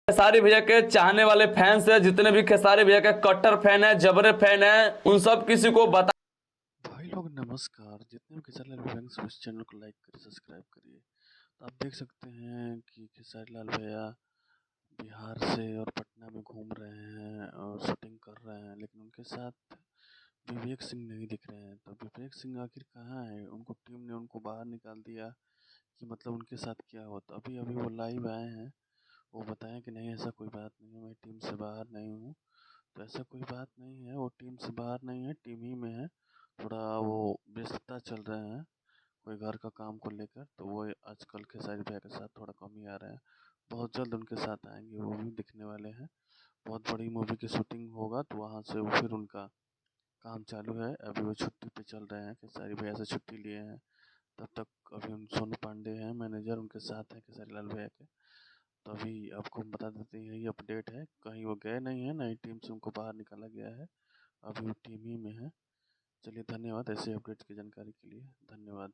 खेसारी भैया के चाहने वाले फैंस है, जितने भी खेसारी भैया के कट्टर फैन है, जबरे फैन है, उन सब किसी को बता। भाई लोग नमस्कार। जितने भी खेसारी लाल फैंस हैं, इस चैनल को लाइक करिए, सब्सक्राइब करिए। तो आप देख सकते हैं कि खेसारी लाल भैया बिहार से और पटना में घूम रहे हैं और शूटिंग कर रहे हैं, लेकिन उनके साथ विवेक सिंह नहीं दिख रहे हैं। तो विवेक सिंह आखिर कहाँ है? उनको टीम ने उनको बाहर निकाल दिया कि मतलब उनके साथ क्या हुआ? तो अभी अभी वो लाइव आए हैं, वो बताएं कि नहीं ऐसा कोई बात नहीं है, मैं टीम से बाहर नहीं हूँ। तो ऐसा कोई बात नहीं है, वो टीम से बाहर नहीं है, टीम ही में है। थोड़ा वो व्यस्तता चल रहे हैं कोई घर का काम को लेकर, तो वो आजकल खेसारी भैया के साथ थोड़ा कम ही आ रहे हैं। बहुत जल्द उनके साथ आएंगे, वो भी दिखने वाले हैं। बहुत बड़ी मूवी की शूटिंग होगा तो वहाँ से वो फिर उनका काम चालू है। अभी वो छुट्टी पे चल रहे हैं, खेसारी भैया से छुट्टी लिए हैं। तब तक अभी उन सोनू पांडे हैं मैनेजर, उनके साथ हैं खेसारी लाल भैया के। तो अभी आपको हम बता देते हैं, ये अपडेट है, कहीं वो गए नहीं है, नई टीम से उनको बाहर निकाला गया है। अभी वो टीम ही में है। चलिए धन्यवाद, ऐसे अपडेट की जानकारी के लिए धन्यवाद।